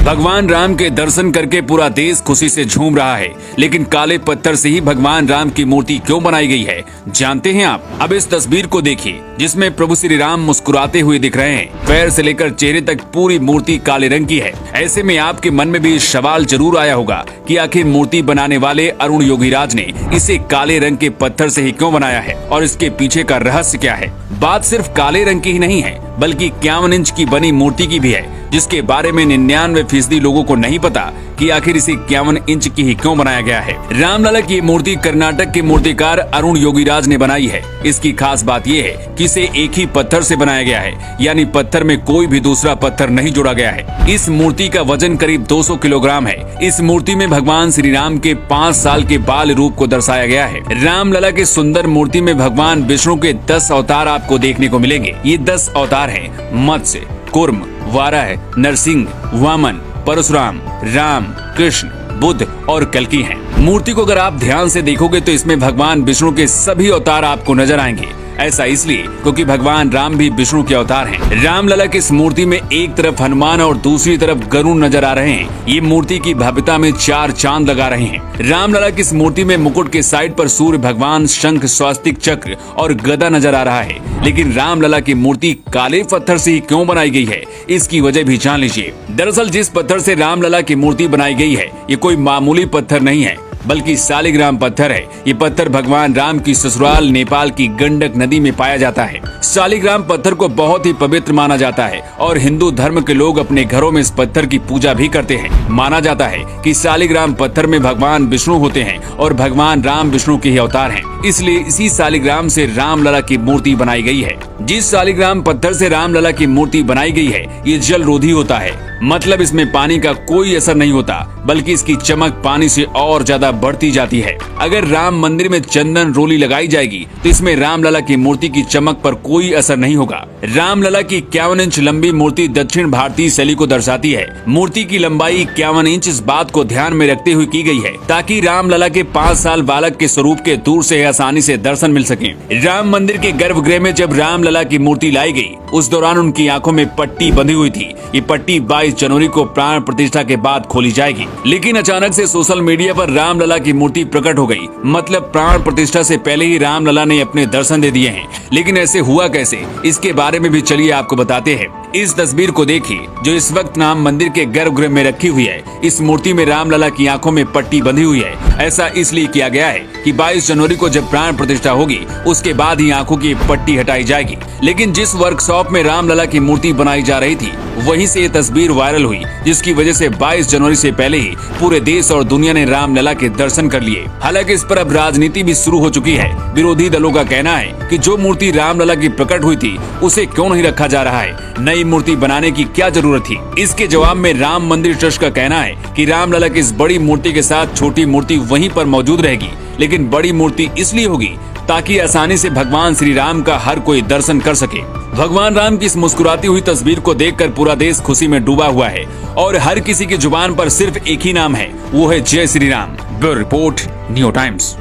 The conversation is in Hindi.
भगवान राम के दर्शन करके पूरा देश खुशी से झूम रहा है, लेकिन काले पत्थर से ही भगवान राम की मूर्ति क्यों बनाई गई है, जानते हैं आप? अब इस तस्वीर को देखिए, जिसमें प्रभु श्री राम मुस्कुराते हुए दिख रहे हैं। पैर से लेकर चेहरे तक पूरी मूर्ति काले रंग की है। ऐसे में आपके मन में भी सवाल जरूर आया होगा कि आखिर मूर्ति बनाने वाले अरुण योगीराज ने इसे काले रंग के पत्थर से ही क्यों बनाया है और इसके पीछे का रहस्य क्या है। बात सिर्फ काले रंग की ही नहीं है, बल्कि 51 इंच की बनी मूर्ति की भी है, जिसके बारे में 99% लोगों को नहीं पता कि आखिर इसे 51 इंच की ही क्यों बनाया गया है। रामलला की मूर्ति कर्नाटक के मूर्तिकार अरुण योगीराज ने बनाई है। इसकी खास बात यह है कि इसे एक ही पत्थर से बनाया गया है, यानी पत्थर में कोई भी दूसरा पत्थर नहीं जोड़ा गया है। इस मूर्ति का वजन करीब 200 किलोग्राम है। इस मूर्ति में भगवान श्री राम के 5 साल के बाल रूप को दर्शाया गया है। रामलला की सुंदर मूर्ति में भगवान विष्णु के 10 अवतार आपको देखने को मिलेंगे। ये 10 अवतार हैं: मत्स्य, कूर्म, वाराह, नरसिंह, वामन, परशुराम, राम, कृष्ण, बुद्ध और कल्कि हैं। मूर्ति को अगर आप ध्यान से देखोगे तो इसमें भगवान विष्णु के सभी अवतार आपको नजर आएंगे। ऐसा इसलिए क्योंकि भगवान राम भी विष्णु के अवतार हैं। रामलला की इस मूर्ति में एक तरफ हनुमान और दूसरी तरफ गरुड़ नजर आ रहे हैं। ये मूर्ति की भव्यता में 4 चांद लगा रहे हैं। रामलला की इस मूर्ति में मुकुट के साइड पर सूर्य भगवान, शंख, स्वास्तिक चक्र और गदा नजर आ रहा है। लेकिन रामलला की मूर्ति काले पत्थर से ही क्यों बनाई गई है, इसकी वजह भी जान लीजिए। दरअसल जिस पत्थर से रामलला की मूर्ति बनाई गई है, ये कोई मामूली पत्थर नहीं है, बल्कि शालिग्राम पत्थर है। ये पत्थर भगवान राम की ससुराल नेपाल की गंडक नदी में पाया जाता है। शालिग्राम पत्थर को बहुत ही पवित्र माना जाता है और हिंदू धर्म के लोग अपने घरों में इस पत्थर की पूजा भी करते हैं। माना जाता है कि शालिग्राम पत्थर में भगवान विष्णु होते हैं और भगवान राम विष्णु के ही अवतार हैं। इसलिए इसी शालिग्राम से रामलला की मूर्ति बनाई गई है। जिस शालिग्राम पत्थर से रामलला की मूर्ति बनाई गई है, ये जल रोधी होता है, मतलब इसमें पानी का कोई असर नहीं होता, बल्कि इसकी चमक पानी से और ज्यादा बढ़ती जाती है। अगर राम मंदिर में चंदन रोली लगाई जाएगी तो इसमें रामलला की मूर्ति की चमक पर कोई असर नहीं होगा। रामलला की 51 इंच लंबी मूर्ति दक्षिण भारतीय शैली को दर्शाती है। मूर्ति की लंबाई 51 इंच इस बात को ध्यान में रखते हुए की गई है ताकि रामलला के 5 साल बालक के स्वरूप के दूर से आसानी से दर्शन मिल सके। राम मंदिर के गर्भगृह में जब रामलला की मूर्ति लाई गई, उस दौरान उनकी आंखों में पट्टी बंधी हुई थी। ये पट्टी 22 जनवरी को प्राण प्रतिष्ठा के बाद खोली जाएगी। लेकिन अचानक से सोशल मीडिया पर रामलला की मूर्ति प्रकट हो गई, मतलब प्राण प्रतिष्ठा से पहले ही रामलला ने अपने दर्शन दे दिए हैं। लेकिन ऐसे हुआ कैसे, इसके बारे में भी चलिए आपको बताते हैं। इस तस्वीर को देखिए, जो इस वक्त राम मंदिर के गर्भगृह में रखी हुई है। इस मूर्ति में रामलला की आंखों में पट्टी बंधी हुई है। ऐसा इसलिए किया गया है कि 22 जनवरी को जब प्राण प्रतिष्ठा होगी, उसके बाद ही आंखों की पट्टी हटाई जाएगी। लेकिन जिस वर्कशॉप में रामलला की मूर्ति बनाई जा रही थी, वहीं से ये तस्वीर वायरल हुई, जिसकी वजह से 22 जनवरी से पहले ही पूरे देश और दुनिया ने रामलला के दर्शन कर लिए। हालांकि इस पर अब राजनीति भी शुरू हो चुकी है। विरोधी दलों का कहना है कि जो मूर्ति रामलला की प्रकट हुई थी, उसे क्यों नहीं रखा जा रहा है, नई मूर्ति बनाने की क्या जरूरत थी। इसके जवाब में राम मंदिर ट्रस्ट का कहना है कि रामलला की इस बड़ी मूर्ति के साथ छोटी मूर्ति वहीं पर मौजूद रहेगी, लेकिन बड़ी मूर्ति इसलिए होगी ताकि आसानी से भगवान श्री राम का हर कोई दर्शन कर सके। भगवान राम की इस मुस्कुराती हुई तस्वीर को देखकर पूरा देश खुशी में डूबा हुआ है और हर किसी की जुबान पर सिर्फ एक ही नाम है, वो है जय Shri Ram. Bureau report, new times.